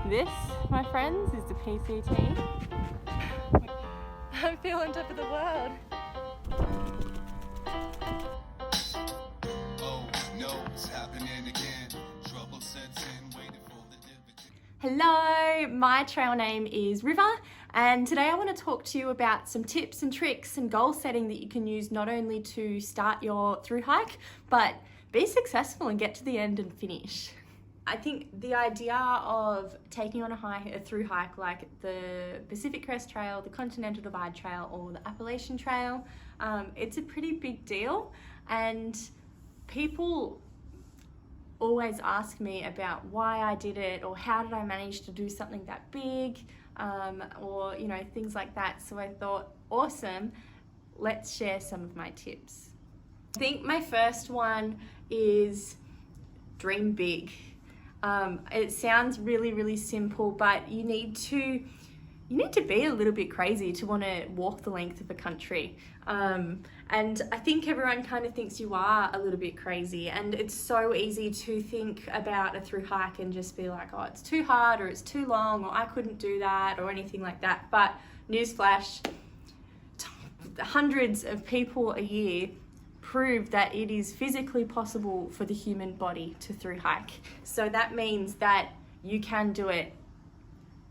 This, my friends, is the PCT. I feel on top of the world. Oh no, it's happening again. Trouble sets in, waiting for the dividend. Hello, my trail name is River, and today I want to talk to you about some tips and tricks and goal setting that you can use not only to start your through hike, but be successful and get to the end and finish. I think the idea of taking on a through hike like the Pacific Crest Trail, the Continental Divide Trail, or the Appalachian Trail, it's a pretty big deal, and people always ask me about why I did it, or how did I manage to do something that big, or things like that. So I thought, awesome, let's share some of my tips. I think my first one is dream big. It sounds really, really simple, but you need to be a little bit crazy to want to walk the length of a country. And I think everyone kind of thinks you are a little bit crazy, and it's so easy to think about a through hike and just be like, oh, it's too hard, or it's too long, or I couldn't do that, or anything like that. But newsflash, hundreds of people a year prove that it is physically possible for the human body to through hike. So that means that you can do it.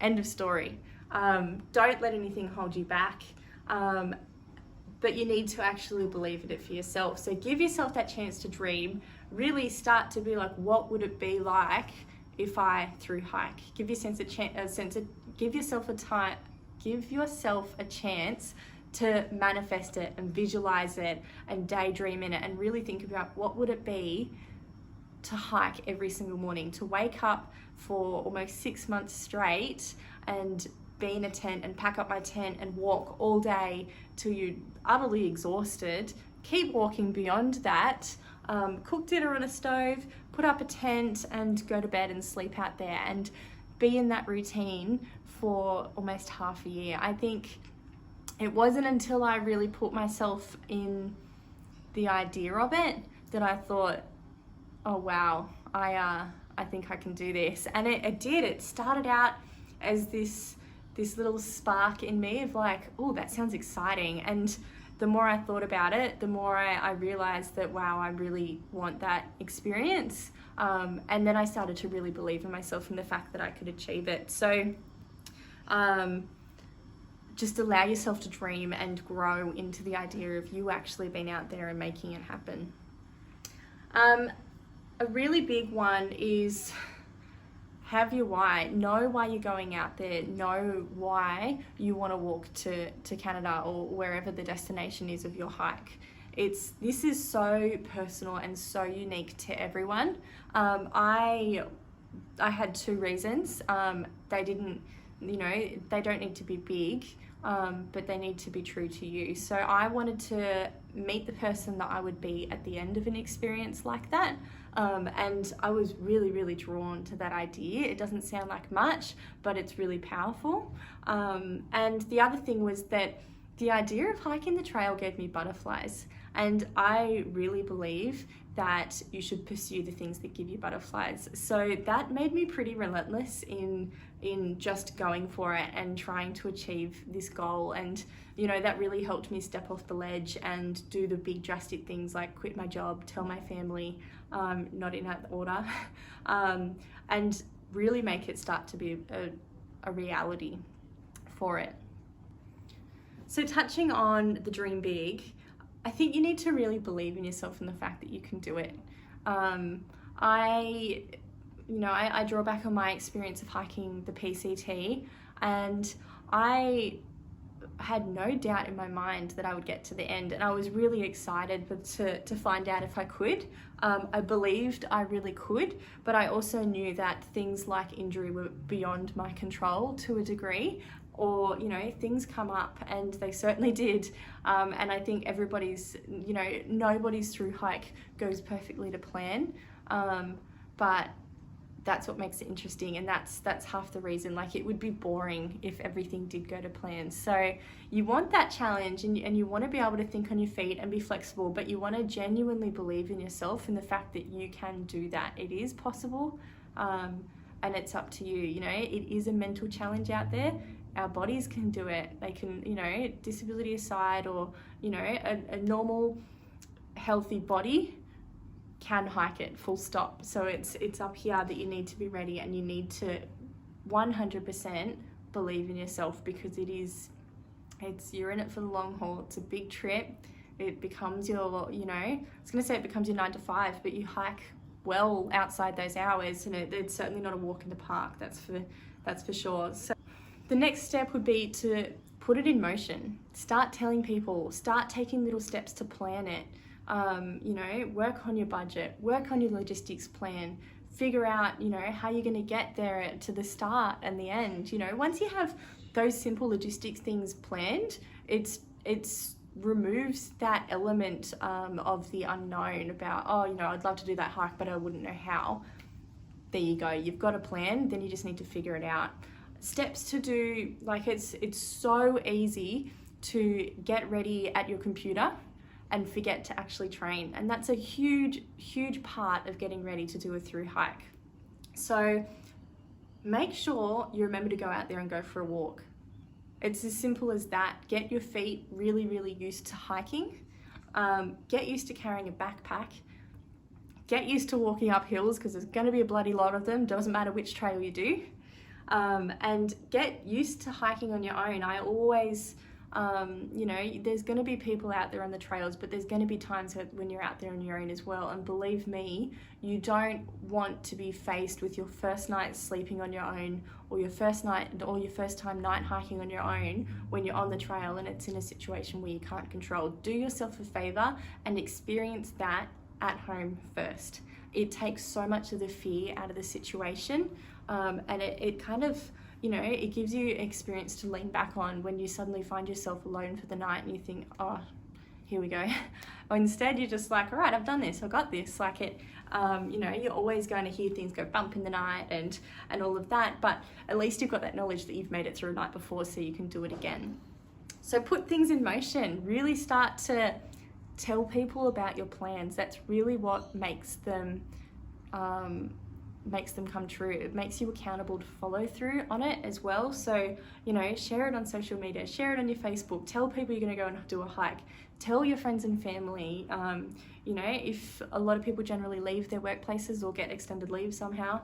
End of story. Don't let anything hold you back, but you need to actually believe in it for yourself. So give yourself that chance to dream. Really start to be like, what would it be like if I through hike? Give yourself a chance to manifest it and visualize it and daydream in it, and really think about what would it be to hike every single morning, to wake up for almost 6 months straight and be in a tent and pack up my tent and walk all day till you're utterly exhausted, keep walking beyond that, cook dinner on a stove, put up a tent and go to bed and sleep out there, and be in that routine for almost half a year. I think it wasn't until I really put myself in the idea of it that I thought, oh wow, I think I can do this. And it did. It started out as this little spark in me of like, oh, that sounds exciting. And the more I thought about it, the more I realized that, wow, I really want that experience. And then I started to really believe in myself and the fact that I could achieve it. So just allow yourself to dream and grow into the idea of you actually being out there and making it happen. A really big one is have your why. Know why you're going out there. Know why you want to walk to Canada or wherever the destination is of your hike. This is so personal and so unique to everyone. I had two reasons. They don't need to be big, but they need to be true to you. So I wanted to meet the person that I would be at the end of an experience like that. And I was really, really drawn to that idea. It doesn't sound like much, but it's really powerful. And the other thing was that the idea of hiking the trail gave me butterflies. And I really believe that you should pursue the things that give you butterflies. So that made me pretty relentless in just going for it and trying to achieve this goal. And that really helped me step off the ledge and do the big drastic things like quit my job, tell my family, not in that order, and really make it start to be a reality for it. So touching on the dream big, I think you need to really believe in yourself and the fact that you can do it. I draw back on my experience of hiking the PCT, and I had no doubt in my mind that I would get to the end, and I was really excited to find out if I could. I believed I really could, but I also knew that things like injury were beyond my control to a degree, or things come up, and they certainly did. And I think nobody's through hike goes perfectly to plan, but that's what makes it interesting, and that's half the reason. Like, it would be boring if everything did go to plan. So you want that challenge, and you want to be able to think on your feet and be flexible, but you want to genuinely believe in yourself and the fact that you can do that. It is possible, and it's up to you. You know, it is a mental challenge out there. Our bodies can do it. They can, you know, disability aside, or, you know, a normal healthy body can hike it, full stop. So it's up here that you need to be ready, and you need to 100% believe in yourself, because you're in it for the long haul. It's a big trip. It becomes your, you know, I was going to say it becomes your 9 to 5, but you hike well outside those hours, and it's certainly not a walk in the park, that's for sure. So the next step would be to put it in motion. Start telling people, start taking little steps to plan it. You know, work on your budget, work on your logistics plan, figure out, you know, how you're going to get there to the start and the end. You know, once you have those simple logistics things planned, it's removes that element of the unknown about, oh, you know, I'd love to do that hike, but I wouldn't know how. There you go. You've got a plan, then you just need to figure it out. Steps to do, like it's so easy to get ready at your computer and forget to actually train. And that's a huge, huge part of getting ready to do a through hike. So make sure you remember to go out there and go for a walk. It's as simple as that. Get your feet really, really used to hiking. Get used to carrying a backpack. Get used to walking up hills, because there's going to be a bloody lot of them. Doesn't matter which trail you do. And get used to hiking on your own. I always, you know, there's going to be people out there on the trails, but there's going to be times when you're out there on your own as well. And believe me, you don't want to be faced with your first night sleeping on your own, or your first time night hiking on your own when you're on the trail and it's in a situation where you can't control. Do yourself a favor and experience that at home first. It takes so much of the fear out of the situation, and it kind of, you know, it gives you experience to lean back on when you suddenly find yourself alone for the night and you think, oh, here we go. Or instead you're just like, all right, I've done this, I've got this. Like it, you know, you're always going to hear things go bump in the night and all of that, but at least you've got that knowledge that you've made it through a night before, so you can do it again. So put things in motion, really start to tell people about your plans. That's really what makes them come true. It makes you accountable to follow through on it as well. So, you know, share it on social media, share it on your Facebook, tell people you're going to go and do a hike, tell your friends and family. You know, if a lot of people generally leave their workplaces or get extended leave somehow,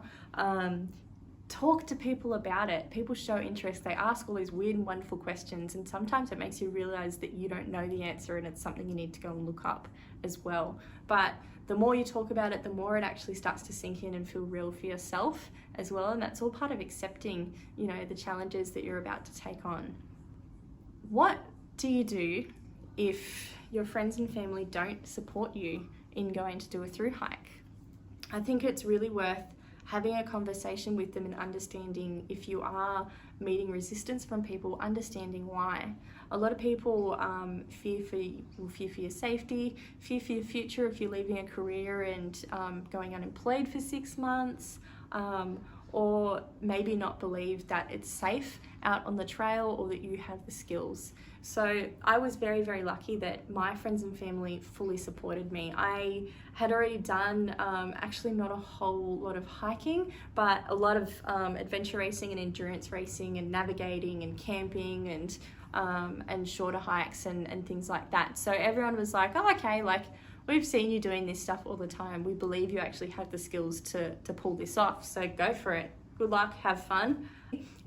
talk to people about it. People show interest, they ask all these weird and wonderful questions, and sometimes it makes you realize that you don't know the answer and it's something you need to go and look up as well. But the more you talk about it, the more it actually starts to sink in and feel real for yourself as well. And that's all part of accepting, you know, the challenges that you're about to take on. What do you do if your friends and family don't support you in going to do a through hike? I think it's really worth having a conversation with them and understanding if you are meeting resistance from people, understanding why. A lot of people fear for your safety, fear for your future if you're leaving a career and going unemployed for 6 months, or maybe not believe that it's safe out on the trail or that you have the skills. So I was very, very lucky that my friends and family fully supported me. I had already done actually not a whole lot of hiking, but a lot of adventure racing and endurance racing and navigating and camping and shorter hikes and things like that. So everyone was like, oh, okay, like we've seen you doing this stuff all the time. We believe you actually have the skills to pull this off. So go for it. Good luck, have fun.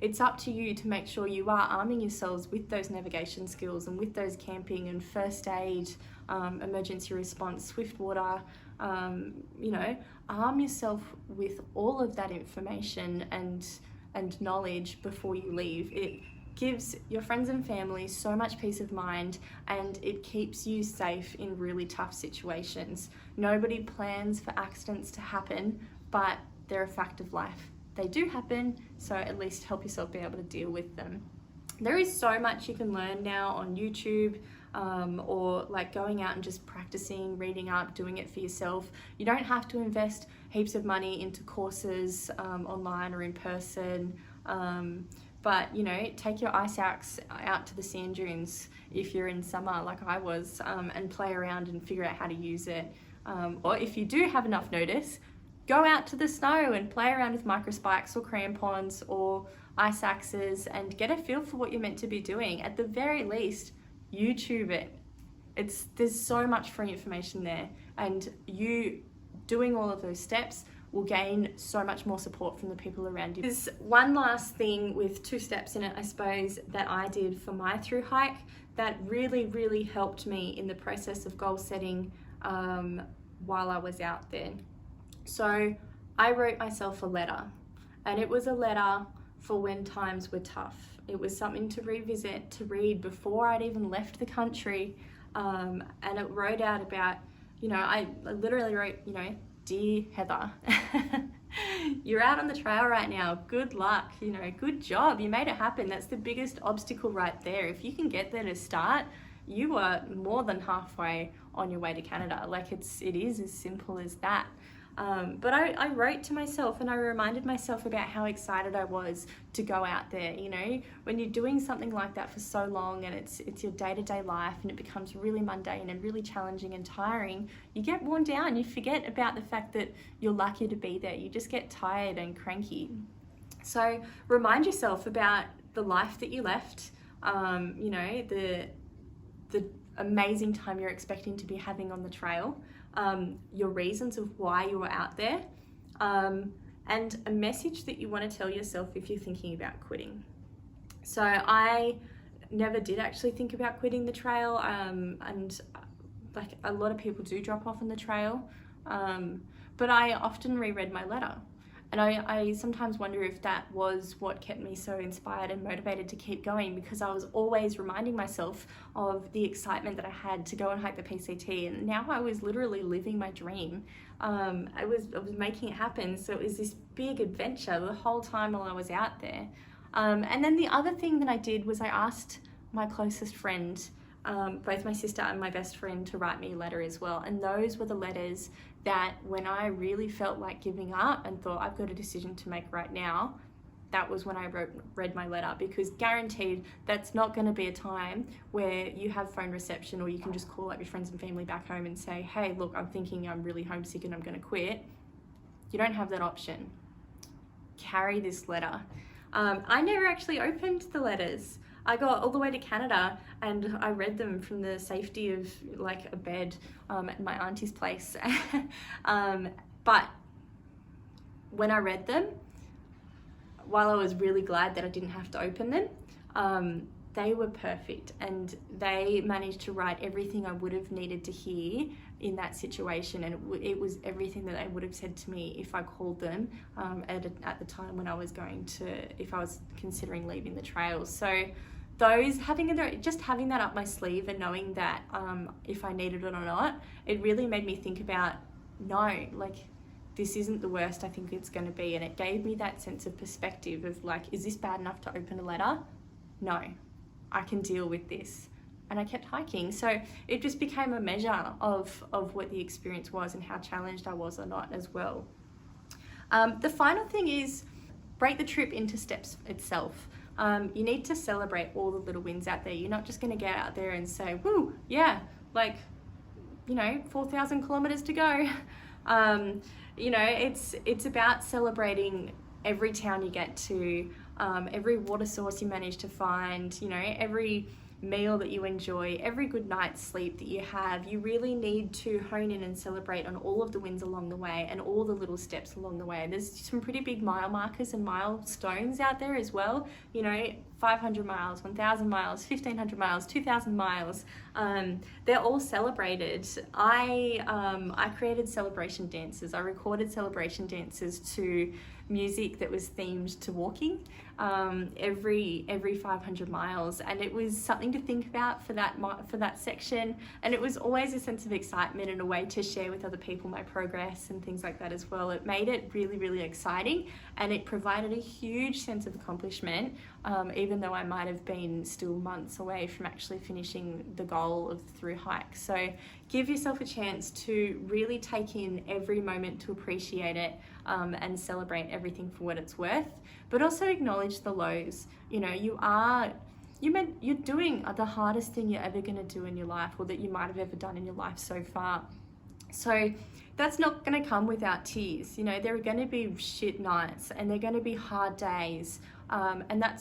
It's up to you to make sure you are arming yourselves with those navigation skills and with those camping and first aid, emergency response, swift water, you know, arm yourself with all of that information and knowledge before you leave. It gives your friends and family so much peace of mind, and it keeps you safe in really tough situations. Nobody plans for accidents to happen, but they're a fact of life. They do happen, so at least help yourself be able to deal with them. There is so much you can learn now on YouTube, or like going out and just practicing, reading up, doing it for yourself. You don't have to invest heaps of money into courses online or in person, but you know, take your ice axe out to the sand dunes if you're in summer like I was, and play around and figure out how to use it. Or if you do have enough notice, go out to the snow and play around with microspikes or crampons or ice axes and get a feel for what you're meant to be doing. At the very least, YouTube it. There's so much free information there, and you doing all of those steps will gain so much more support from the people around you. There's one last thing with 2 steps in it, I suppose, that I did for my through hike that really, really helped me in the process of goal setting while I was out there. So I wrote myself a letter, and it was a letter for when times were tough. It was something to revisit, to read before I'd even left the country. And it wrote out about, I literally wrote, Dear Heather, you're out on the trail right now. Good luck, good job. You made it happen. That's the biggest obstacle right there. If you can get there to start, you are more than halfway on your way to Canada. Like it is as simple as that. But I wrote to myself and I reminded myself about how excited I was to go out there. When you're doing something like that for so long and it's your day-to-day life and it becomes really mundane and really challenging and tiring, you get worn down. You forget about the fact that you're lucky to be there. You just get tired and cranky. So remind yourself about the life that you left, the amazing time you're expecting to be having on the trail. Your reasons of why you were out there, and a message that you want to tell yourself if you're thinking about quitting. So I never did actually think about quitting the trail, and like a lot of people do drop off on the trail, but I often reread my letter. And I sometimes wonder if that was what kept me so inspired and motivated to keep going, because I was always reminding myself of the excitement that I had to go and hike the PCT. And now I was literally living my dream. I was making it happen. So it was this big adventure the whole time while I was out there. And then the other thing that I did was I asked my closest friend, both my sister and my best friend, to write me a letter as well. And those were the letters that when I really felt like giving up and thought I've got a decision to make right now, that was when I read my letter, because guaranteed that's not going to be a time where you have phone reception or you can just call up your friends and family back home and say, hey, look, I'm thinking I'm really homesick and I'm going to quit. You don't have that option. Carry this letter. I never actually opened the letters. I got all the way to Canada and I read them from the safety of like a bed at my auntie's place. But when I read them, while I was really glad that I didn't have to open them, they were perfect, and they managed to write everything I would have needed to hear in that situation, and it was everything that they would have said to me if I called them at the time when I was if I was considering leaving the trails. So just having that up my sleeve and knowing that if I needed it or not, it really made me think about, no, like, this isn't the worst I think it's going to be. And it gave me that sense of perspective of like, is this bad enough to open a letter? No, I can deal with this. And I kept hiking. So it just became a measure of what the experience was and how challenged I was or not as well. The final thing is break the trip into steps itself. You need to celebrate all the little wins out there. You're not just going to get out there and say, woo, yeah, like, 4,000 kilometers to go. It's about celebrating every town you get to, every water source you manage to find, every meal that you enjoy, every good night's sleep that you have. You really need to hone in and celebrate on all of the wins along the way and all the little steps along the way. There's some pretty big mile markers and milestones out there as well. 500 miles, 1,000 miles, 1,500 miles, 2,000 miles. They're all celebrated. I created celebration dances. I recorded celebration dances to music that was themed to walking every 500 miles, and it was something to think about for that section, and it was always a sense of excitement and a way to share with other people my progress and things like that as well. It made it really, really exciting, and it provided a huge sense of accomplishment, even though I might have been still months away from actually finishing the goal of the through hike. So give yourself a chance to really take in every moment, to appreciate it, and celebrate everything for what it's worth, but also acknowledge the lows. You're doing the hardest thing you're ever going to do in your life, or that you might have ever done in your life so far. So that's not going to come without tears. You know, there are going to be shit nights and they're going to be hard days. And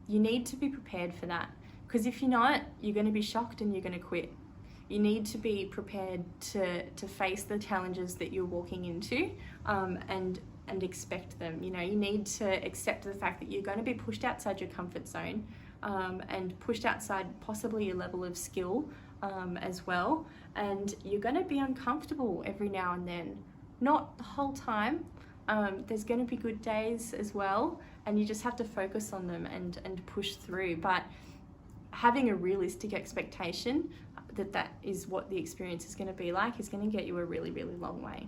you need to be prepared for that. Because if you're not, you're going to be shocked and you're going to quit. You need to be prepared to face the challenges that you're walking into, and expect them. You know, you need to accept the fact that you're going to be pushed outside your comfort zone, and pushed outside possibly your level of skill, as well. And you're going to be uncomfortable every now and then, not the whole time. There's going to be good days as well, and you just have to focus on them and push through. But having a realistic expectation that is what the experience is going to be like is going to get you a really, really long way.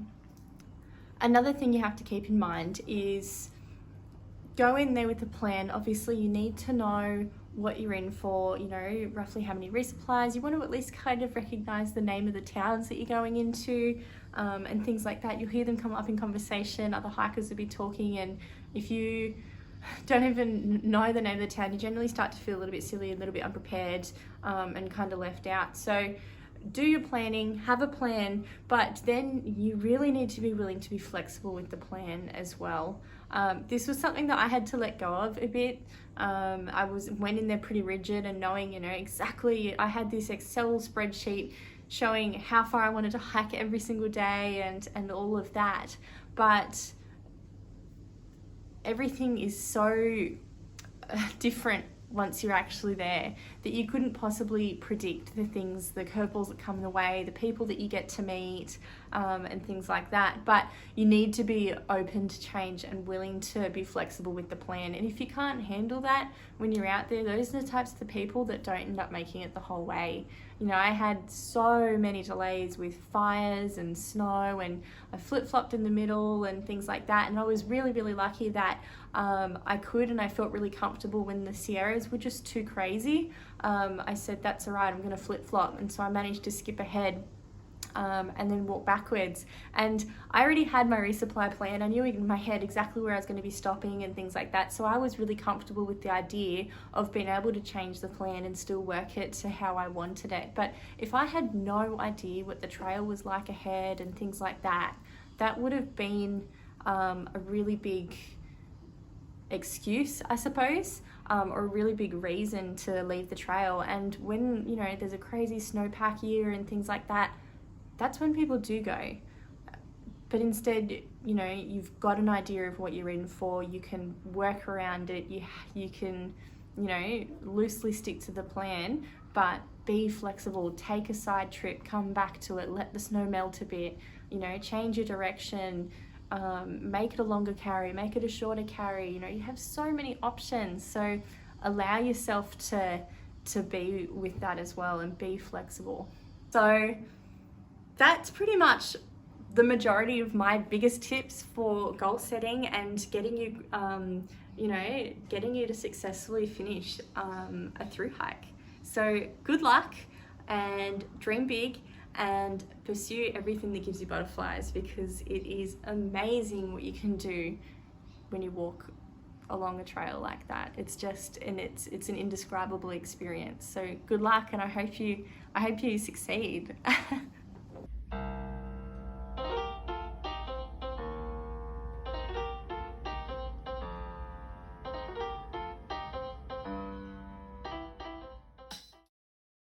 Another thing you have to keep in mind is go in there with a plan. Obviously, you need to know what you're in for, you know, roughly how many resupplies. You want to at least kind of recognize the name of the towns that you're going into, and things like that. You'll hear them come up in conversation. Other hikers will be talking, and if you don't even know the name of the town, you generally start to feel a little bit silly, a little bit unprepared, and kind of left out. So do your planning, have a plan, but then you really need to be willing to be flexible with the plan as well. This was something that I had to let go of a bit. I went in there pretty rigid and knowing, you know, exactly, I had this Excel spreadsheet showing how far I wanted to hike every single day and all of that. But everything is so different once you're actually there that you couldn't possibly predict the things, the curveballs that come the way, the people that you get to meet, and things like that. But you need to be open to change and willing to be flexible with the plan. And if you can't handle that when you're out there, those are the types of the people that don't end up making it the whole way. You know, I had so many delays with fires and snow, and I flip-flopped in the middle and things like that. And I was really, really lucky that I could, and I felt really comfortable when the Sierras were just too crazy. I said, that's all right, I'm going to flip-flop. And so I managed to skip ahead, and then walk backwards. And I already had my resupply plan. I knew in my head exactly where I was going to be stopping and things like that. So I was really comfortable with the idea of being able to change the plan and still work it to how I wanted it. But if I had no idea what the trail was like ahead and things like that, that would have been a really big excuse, I suppose, or a really big reason to leave the trail. And when, you know, there's a crazy snowpack year and things like that, that's when people do go. But instead, you know, you've got an idea of what you're in for, you can work around it, you can, you know, loosely stick to the plan, but be flexible, take a side trip, come back to it, let the snow melt a bit, you know, change your direction, make it a longer carry, make it a shorter carry. You know, you have so many options, so allow yourself to be with that as well and be flexible. So that's pretty much the majority of my biggest tips for goal setting and getting you, you know, getting you to successfully finish a through hike. So good luck and dream big and pursue everything that gives you butterflies, because it is amazing what you can do when you walk along a trail like that. It's just, and it's an indescribable experience. So good luck, and I hope you succeed.